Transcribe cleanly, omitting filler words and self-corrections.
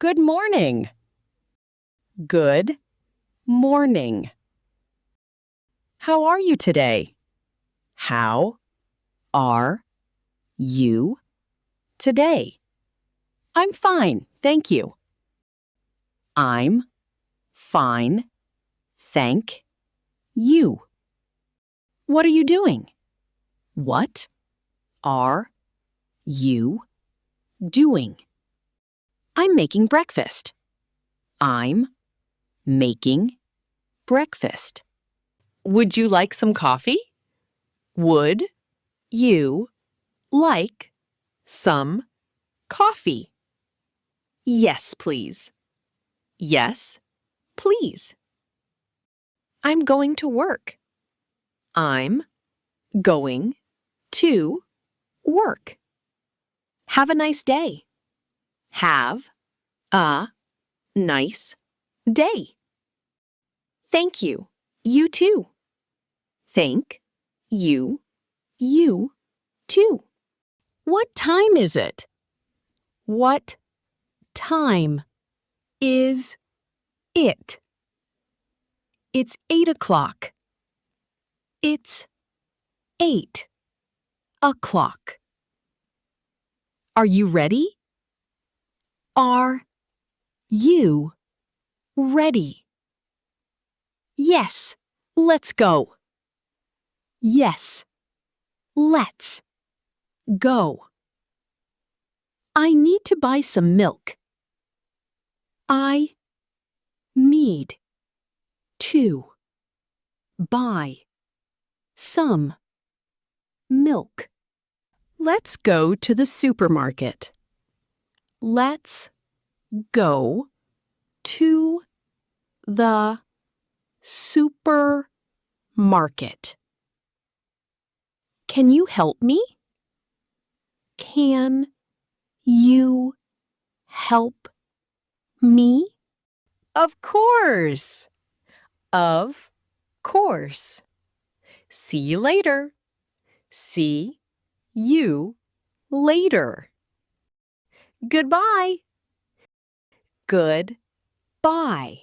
Good morning. Good morning. How are you today? How are you today? I'm fine, thank you. I'm fine, thank you. What are you doing? What are you doing? I'm making breakfast. I'm making breakfast. Would you like some coffee? Would you like some coffee? Yes, please. Yes, please. I'm going to work. I'm going to work. Have a nice day. Have a nice day. Thank you. You too. Thank you. You too. What time is it? What time is it? It's 8 o'clock. It's 8 o'clock. Are you ready? Are you ready? Yes, let's go. Yes, let's go. I need to buy some milk. I need to buy some milk. Let's go to the supermarket. Let's go to the supermarket. Can you help me? Can you help me? Of course. Of course. See you later. See you later. Goodbye. Goodbye.